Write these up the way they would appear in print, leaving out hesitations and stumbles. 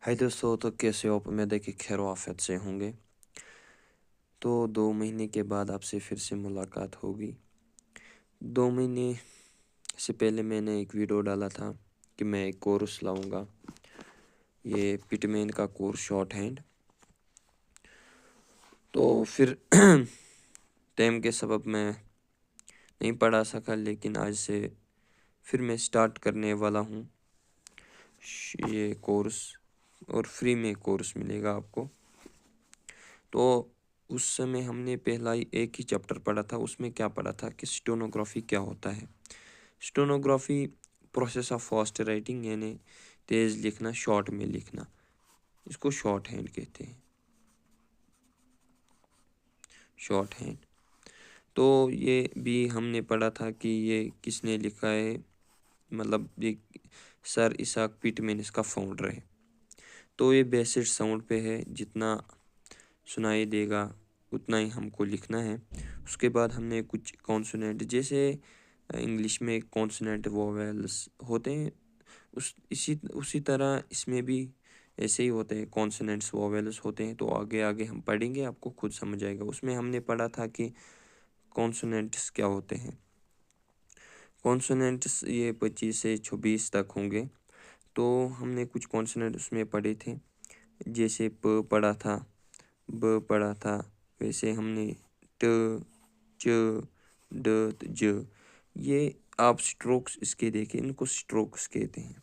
हाय दोस्तों, तो कैसे हो आप? उम्मीद है कि खैर आफियत से होंगे। तो 2 महीने के बाद आपसे फिर से मुलाकात होगी। 2 महीने से पहले मैंने एक वीडियो डाला था कि मैं एक कोर्स लाऊंगा, ये पिटमैन का कोर्स शॉर्ट हैंड। तो फिर टाइम के सबब मैं नहीं पढ़ा सका, लेकिन आज से फिर मैं स्टार्ट करने वाला हूँ ये कोर्स, और फ्री में कोर्स मिलेगा आपको। तो उस समय हमने पहला ही एक ही चैप्टर पढ़ा था। उसमें क्या पढ़ा था कि स्टेनोग्राफी क्या होता है। Stenography process of fast writing, यानी तेज़ लिखना, शॉर्ट में लिखना, इसको शॉर्ट हैंड कहते हैं, शॉर्ट हैंड। तो ये भी हमने पढ़ा था कि ये किसने लिखा है, मतलब ये सर इसाक पिटमैन इसका फाउंडर है। तो ये बेसिक साउंड पे है, जितना सुनाई देगा उतना ही हमको लिखना है। उसके बाद हमने कुछ कॉन्सोनेंट, जैसे इंग्लिश में कॉन्सोनेंट वोवेल्स होते हैं, उसी तरह इसमें भी ऐसे ही होते हैं, कॉन्सोनेंट्स वोवेल्स होते हैं। तो आगे आगे हम पढ़ेंगे, आपको खुद समझ आएगा। उसमें हमने पढ़ा था कि कॉन्सोनेंट्स क्या होते हैं। कॉन्सोनेंट्स ये 25 से 26 तक होंगे। तो हमने कुछ कॉन्सोनेंट उसमें पढ़े थे, जैसे प पढ़ा था, ब पढ़ा था, वैसे हमने ट, च, ड, ज। ये आप स्ट्रोक्स इसके देखें, इनको स्ट्रोक्स कहते हैं।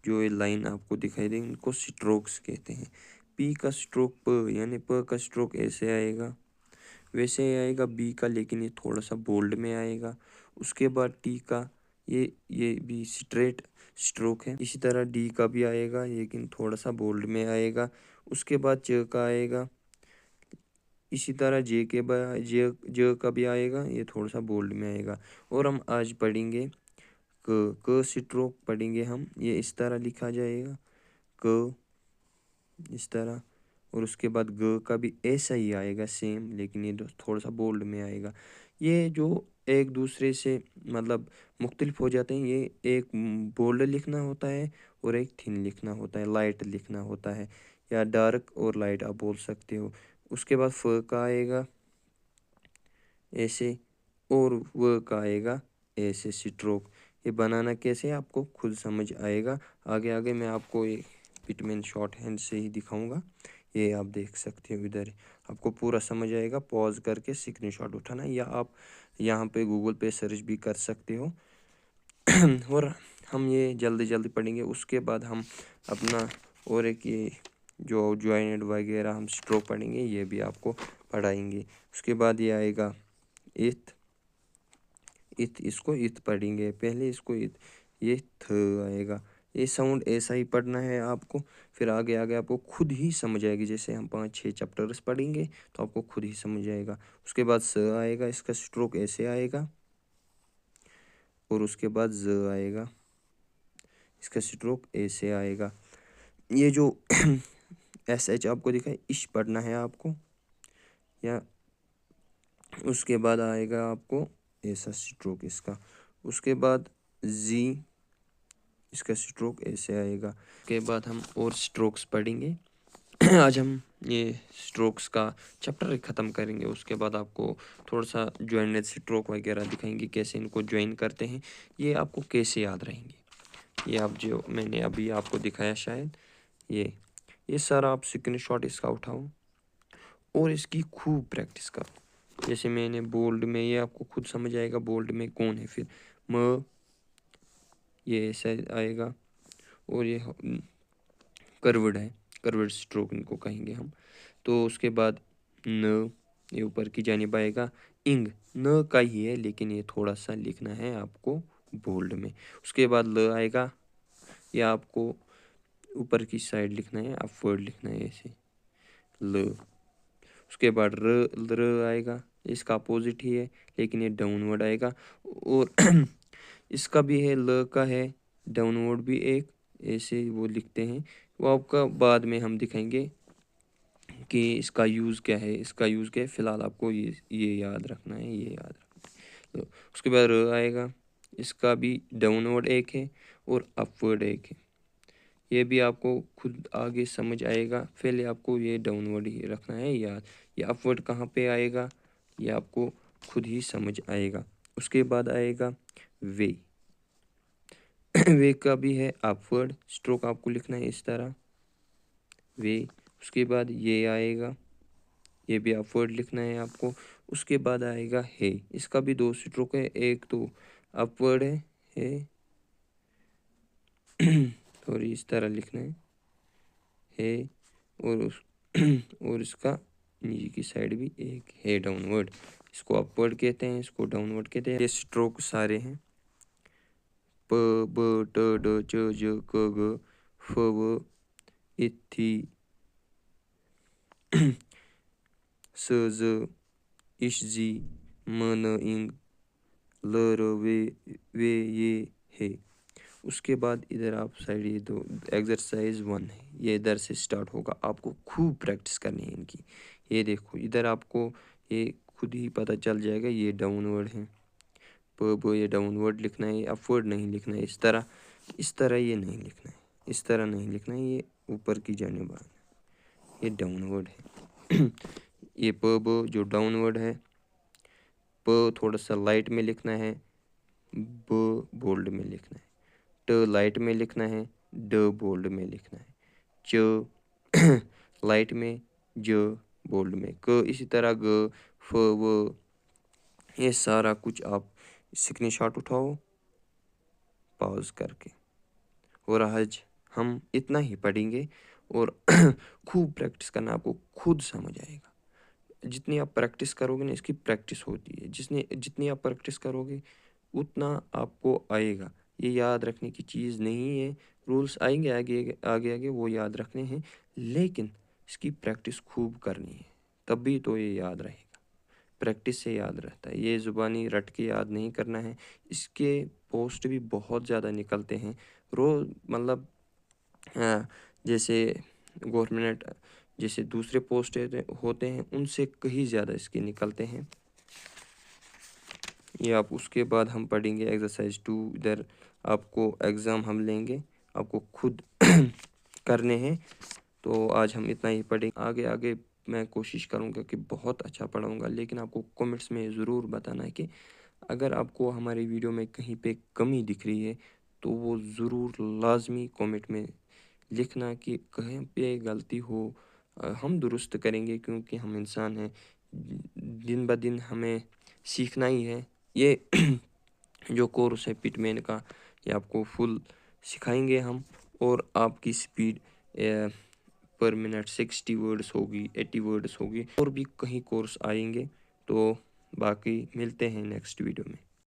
जो ये लाइन आपको दिखाई देगी इनको स्ट्रोक्स कहते हैं। पी का स्ट्रोक प, यानी प का स्ट्रोक ऐसे आएगा, वैसे ही आएगा बी का, लेकिन ये थोड़ा सा बोल्ड में आएगा। उसके बाद टी का ये भी स्ट्रेट स्ट्रोक है। इसी तरह डी का भी आएगा, लेकिन थोड़ा सा बोल्ड में आएगा। उसके बाद च का आएगा, इसी तरह जे का भी आएगा, ये थोड़ा सा बोल्ड में आएगा। और हम आज पढ़ेंगे क स्ट्रोक पढ़ेंगे हम, ये इस तरह लिखा जाएगा, क इस तरह। और उसके बाद ग का भी ऐसा ही आएगा सेम, लेकिन ये थोड़ा सा बोल्ड में आएगा। ये जो एक दूसरे से मतलब मुख्तलिफ हो जाते हैं, ये एक बोल्ड लिखना होता है और एक थिन लिखना होता है, लाइट लिखना होता है, या डार्क और लाइट आप बोल सकते हो। उसके बाद फ का आएगा ऐसे, और व का आएगा ऐसे स्ट्रोक। ये बनाना कैसे है आपको खुद समझ आएगा। आगे आगे मैं आपको ये पिटमैन शॉर्ट हैंड से ही दिखाऊंगा। ये आप देख सकते हो, इधर आपको पूरा समझ आएगा। पॉज करके स्क्रीनशॉट उठाना, या आप यहाँ पे गूगल पे सर्च भी कर सकते हो। और हम ये जल्दी जल्दी पढ़ेंगे। उसके बाद हम अपना और एक ये जो ज्वाइंट वगैरह हम स्ट्रोक पढ़ेंगे, ये भी आपको पढ़ाएंगे। उसके बाद ये आएगा इथ, इसको इथ पढ़ेंगे पहले, इसको इथ, ये थ आएगा। ये साउंड ऐसा ही पढ़ना है आपको, फिर आगे आगे आपको खुद ही समझ आएगी। जैसे हम 5-6 चैप्टर्स पढ़ेंगे तो आपको खुद ही समझ आएगा। उसके बाद स आएगा, इसका स्ट्रोक ऐसे आएगा, और उसके बाद ज आएगा, इसका स्ट्रोक ऐसे आएगा। ये जो एस एच आपको दिखा है, इश पढ़ना है आपको, या उसके बाद आएगा आपको ऐसा स्ट्रोक इसका। उसके बाद जी, इसका स्ट्रोक ऐसे आएगा। उसके बाद हम और स्ट्रोक्स पढ़ेंगे। आज हम ये स्ट्रोक्स का चैप्टर ख़त्म करेंगे। उसके बाद आपको थोड़ा सा ज्वाइंट स्ट्रोक वगैरह दिखाएंगे, कैसे इनको ज्वाइन करते हैं, ये आपको कैसे याद रहेंगे। ये आप जो मैंने अभी आपको दिखाया शायद, ये सारा आप स्क्रीनशॉट इसका उठाओ और इसकी खूब प्रैक्टिस करो। जैसे मैंने बोल्ड में, ये आपको खुद समझ आएगा बोल्ड में कौन है। फिर म, ये ऐसा आएगा, और ये कर्व्ड है, कर्व्ड स्ट्रोक इनको कहेंगे हम। तो उसके बाद न, ये ऊपर की जानिब आएगा। इंग न का ही है, लेकिन ये थोड़ा सा लिखना है आपको बोल्ड में। उसके बाद ल आएगा, ये आपको ऊपर की साइड लिखना है, अपवर्ड लिखना है ऐसे, ल। उसके बाद र आएगा, इसका अपोजिट ही है, लेकिन ये डाउनवर्ड आएगा। और इसका भी है, ल का है डाउनवर्ड भी एक, ऐसे वो लिखते हैं। वो आपका बाद में हम दिखाएंगे कि इसका यूज़ क्या है, इसका यूज़ क्या है। फ़िलहाल आपको ये याद रखना है, ये याद रखना है। तो उसके बाद र आएगा, इसका भी डाउनवर्ड एक है और अपवर्ड एक है, ये भी आपको खुद आगे समझ आएगा। पहले आपको ये डाउनवर्ड ही रखना है याद। ये अपवर्ड कहाँ पे आएगा ये आपको खुद ही समझ आएगा। उसके बाद आएगा वे। वे का भी है अपवर्ड, स्ट्रोक आपको लिखना है इस तरह वे। उसके बाद ये आएगा, ये भी अपवर्ड लिखना है आपको। उसके बाद आएगा है, इसका भी 2 स्ट्रोक है, एक तो अपवर्ड है और इस तरह लिखना है और और इसका नीचे की साइड भी एक है डाउनवर्ड। इसको अपवर्ड कहते हैं, इसको डाउनवर्ड कहते हैं। ये स्ट्रोक सारे हैं प ब ट ड च ज क ग फ व इ थी स ज इश जी म न इंग ल र वे ये है। उसके बाद इधर आप साइड ये 2 एक्सरसाइज 1 है, ये इधर से स्टार्ट होगा। आपको खूब प्रैक्टिस करनी है इनकी। ये देखो इधर आपको ये खुद ही पता चल जाएगा, ये डाउनवर्ड है प ब, ये डाउनवर्ड लिखना है, अपवर्ड नहीं लिखना है। इस तरह ये नहीं लिखना है, इस तरह नहीं लिखना है, ये ऊपर की जानिब आना, ये डाउनवर्ड है। ये प ब जो डाउनवर्ड है, प थोड़ा सा लाइट में लिखना है, ब बोल्ड में लिखना है, ट लाइट में लिखना है, ड बोल्ड में लिखना है, च लाइट में, ज बोल्ड में, क इसी तरह, ग फ व। ये सारा कुछ आप स्क्रीनशॉट उठाओ पॉज करके। और आज हम इतना ही पढ़ेंगे और खूब प्रैक्टिस करना, आपको खुद समझ आएगा। जितनी आप प्रैक्टिस करोगे ना, इसकी प्रैक्टिस होती है, जितनी आप प्रैक्टिस करोगे उतना आपको आएगा। ये याद रखने की चीज़ नहीं है, रूल्स आएंगे आगे आगे आगे वो याद रखने हैं, लेकिन इसकी प्रैक्टिस खूब करनी है, तभी तो ये याद रहेगा। प्रैक्टिस से याद रहता है, ये ज़ुबानी रट के याद नहीं करना है। इसके पोस्ट भी बहुत ज़्यादा निकलते हैं रोज़, मतलब जैसे गवर्नमेंट जैसे दूसरे पोस्ट होते हैं उनसे कहीं ज़्यादा इसके निकलते हैं। ये आप उसके बाद हम पढ़ेंगे एक्सरसाइज 2। इधर आपको एग्ज़ाम हम लेंगे, आपको खुद करने हैं। तो आज हम इतना ही पढ़ेंगे, आगे आगे मैं कोशिश करूँगा कि बहुत अच्छा पढ़ाऊँगा। लेकिन आपको कमेंट्स में ज़रूर बताना है कि अगर आपको हमारी वीडियो में कहीं पे कमी दिख रही है तो वो ज़रूर लाजमी कमेंट में लिखना कि कहीं पे गलती हो, हम दुरुस्त करेंगे, क्योंकि हम इंसान हैं, दिन ब दिन हमें सीखना ही है। ये जो कोर्स है पिटमैन का, ये आपको फुल सिखाएंगे हम, और आपकी स्पीड पर मिनट 60 वर्ड्स होगी, 80 वर्ड्स होगी। और भी कहीं कोर्स आएंगे, तो बाकी मिलते हैं नेक्स्ट वीडियो में।